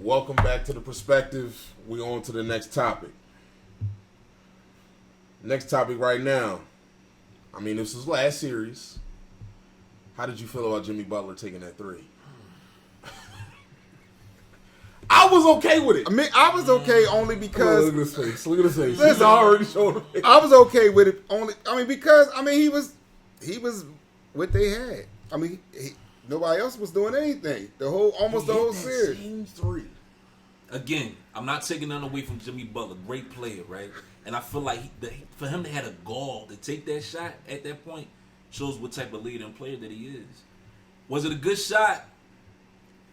Welcome back to The Perspective. We're on to the next topic. Next topic right now. I mean, this was last series. How did you feel about Jimmy Butler taking that three? I was okay with it. I mean, I was okay only because... Look at his face. Look at his face. Listen, He's already showing the face. I was okay with it only... I mean, because, he was what they had. I mean, nobody else was doing anything. Almost the whole series. Same three. Again, I'm not taking nothing away from Jimmy Butler. Great player, right? And I feel like for him to have a gall to take that shot at that point shows what type of leader and player that he is. Was it a good shot?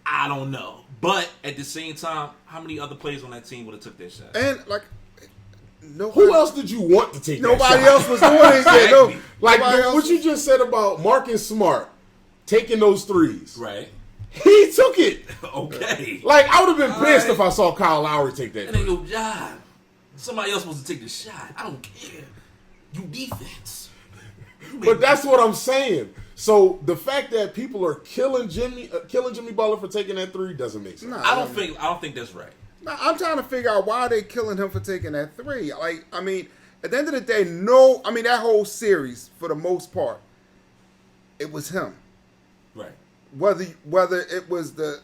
I don't know. But at the same time, how many other players on that team would have took that shot? And, who else did you want to take that shot? Nobody else was doing it. Exactly. What you just said about Marcus Smart taking those threes. Right. He took it. Okay. I would have been pissed if I saw Kyle Lowry take that. That ain't your job. Somebody else supposed to take the shot. I don't care. You defense. But that's what I'm saying. So the fact that people are killing Jimmy Butler for taking that three doesn't make sense. Nah, I don't think that's right. Nah, I'm trying to figure out why they killing him for taking that three. At the end of the day, that whole series, for the most part, it was him. Right. Whether it was the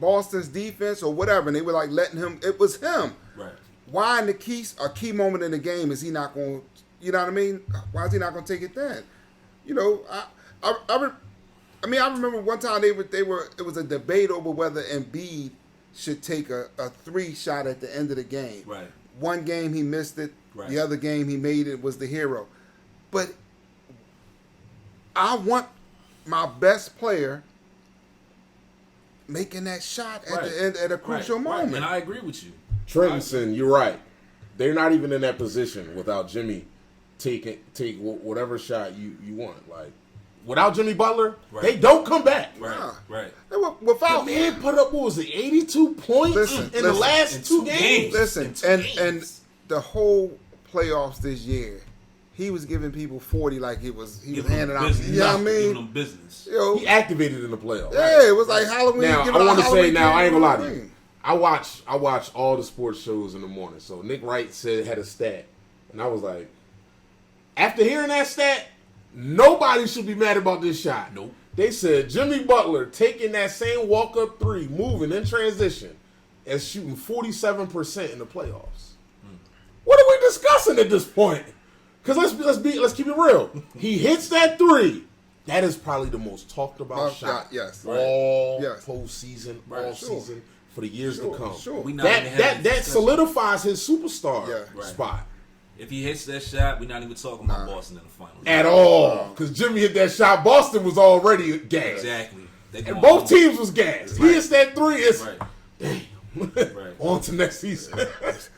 Boston's defense or whatever, and they were letting him, it was him. Right. Why in a key moment in the game is he not going to, you know what I mean? Why is he not going to take it then? I remember one time it was a debate over whether Embiid should take a three shot at the end of the game. Right. One game he missed it. Right. The other game he made it, was the hero. But I want my best player making that shot at the end at a crucial moment. And I agree with you. Trenton, you're right. They're not even in that position without Jimmy take whatever shot you want. Without Jimmy Butler, they don't come back. Right. Nah. Right. Without The man put up 82 points in the last two games. Listen, and the whole playoffs this year, he was giving people 40 like he was handing out. You know what I mean? Giving them business. He activated in the playoffs. Yeah, it was like Halloween. Now I want to say, I ain't gonna lie to you. I watch all the sports shows in the morning. So Nick Wright had a stat, and I was like, after hearing that stat, nobody should be mad about this shot. Nope. They said Jimmy Butler taking that same walk-up three, moving in transition, and shooting 47% in the playoffs. What are we discussing at this point? Because let's keep it real. He hits that three. That is probably the most talked about shot. Yes. All postseason, all Sure. season for the years to come. Sure. That solidifies his superstar spot. If he hits that shot, we're not even talking about Boston in the finals. At all. Because Jimmy hit that shot. Boston was already gassed. Exactly. And both teams was gassed. He hits that three. It's damn. Right. On to next season.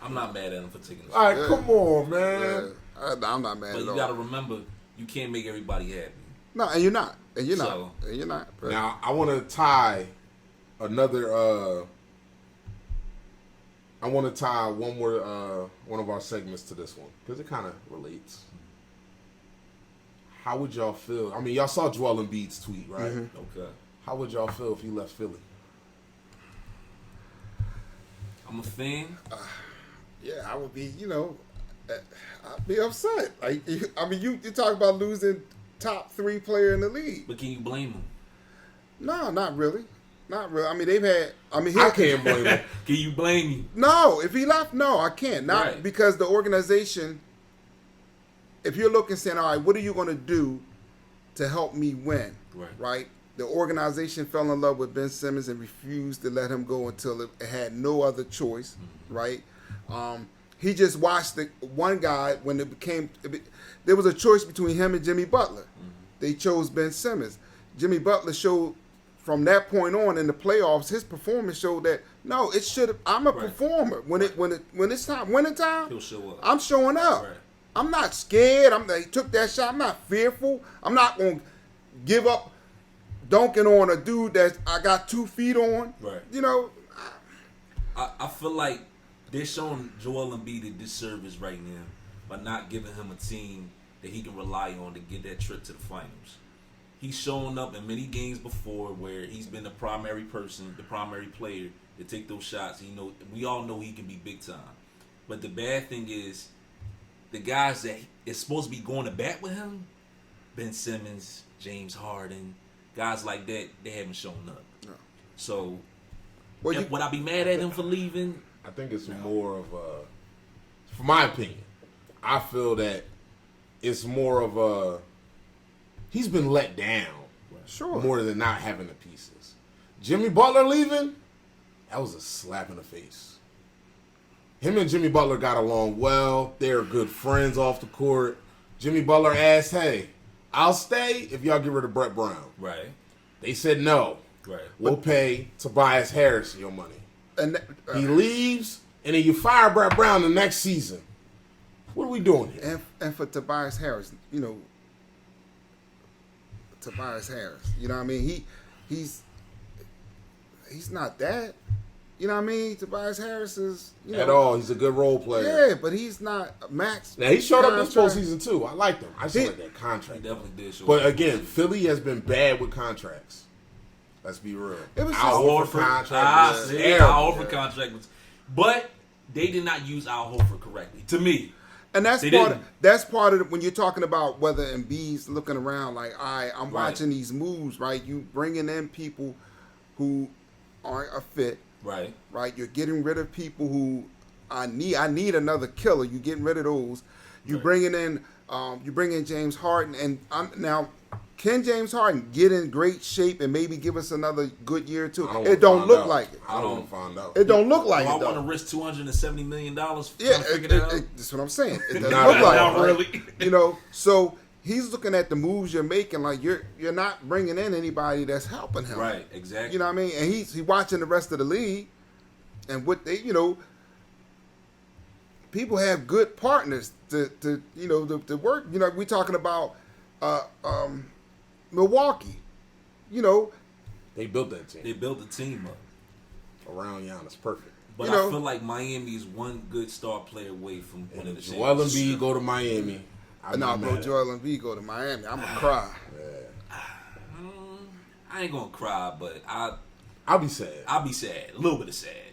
I'm not mad at him for taking the All shot. right, come on, man. Yeah. I'm not mad But at all. you got to remember, you can't make everybody happy. No, and you're not. And you're not. So- And you're not. But Now, I want to tie another... I want to tie one of our segments to this one because it kind of relates. How would y'all feel? I mean, y'all saw Joel Embiid's tweet, right? Mm-hmm. Okay. How would y'all feel if he left Philly? I'm a fan. yeah, I would be. I'd be upset. You talk about losing top 3 player in the league. But can you blame him? No, not really. Not really. I mean, they've had. I can't blame him. Can you blame him? No, if he left, no, I can't. Not because the organization. If you're looking, saying, all right, what are you going to do to help me win? Right. The organization fell in love with Ben Simmons and refused to let him go until it had no other choice. Mm-hmm. Right. He just watched the one guy when there was a choice between him and Jimmy Butler. Mm-hmm. They chose Ben Simmons. Jimmy Butler showed. From that point on in the playoffs, his performance showed that I'm a performer. When it's time, winning time, he'll show up. I'm showing up. Right. I'm not scared. He took that shot. I'm not fearful. I'm not gonna give up dunking on a dude that I got 2 feet on. Right. I feel like they're showing Joel Embiid a disservice right now by not giving him a team that he can rely on to get that trip to the finals. he's shown up in many games before where he's been the primary person, the primary player to take those shots. We all know he can be big time. But the bad thing is, the guys that is supposed to be going to bat with him, Ben Simmons, James Harden, guys like that, they haven't shown up. No. So, would I be mad at him for leaving? I think it's more of a, for my opinion, I feel that it's more of a, he's been let down. Sure. More than not having the pieces. Jimmy Butler leaving, that was a slap in the face. Him and Jimmy Butler got along well. They're good friends off the court. Jimmy Butler asked, hey, I'll stay if y'all get rid of Brett Brown. Right. They said no. Right. We'll pay Tobias Harris your money. And he leaves, and then you fire Brett Brown the next season. What are we doing here? And for Tobias Harris, Tobias Harris, you know what I mean? He's not that. You know what I mean? Tobias Harris is, at all. He's a good role player. Yeah, but he's not max. Now, he showed up this postseason, too. I liked him. I just like that contract. He definitely did show up. But, again, Philly has been bad with contracts. Let's be real. It was Al Horford contract. Al Horford contract was... But they did not use Al Horford correctly, to me. And that's part of it when you're talking about whether Embiid's looking around like, I'm watching these moves, right? You bringing in people who aren't a fit. Right. You're getting rid of people who I need another killer. You're getting rid of those. You bringing in James Harden, and now can James Harden get in great shape and maybe give us another good year or two? It don't look like it. I don't find out. It don't look like it. I though. want to risk $270 million. Yeah, that's what I'm saying. It doesn't look like it. Really. So he's looking at the moves you're making, like you're not bringing in anybody that's helping him. Right, exactly. You know what I mean? And he's watching the rest of the league, and what they, people have good partners to work. We're talking about Milwaukee. They built that team. They built the team up around Giannis. Perfect. But I feel like Miami's one good star player away from winning the championship. Joel Embiid go to Miami. Bro, Joel Embiid go to Miami. I'm gonna cry. Yeah. I ain't gonna cry, but I'll be sad. I'll be sad. A little bit of sad.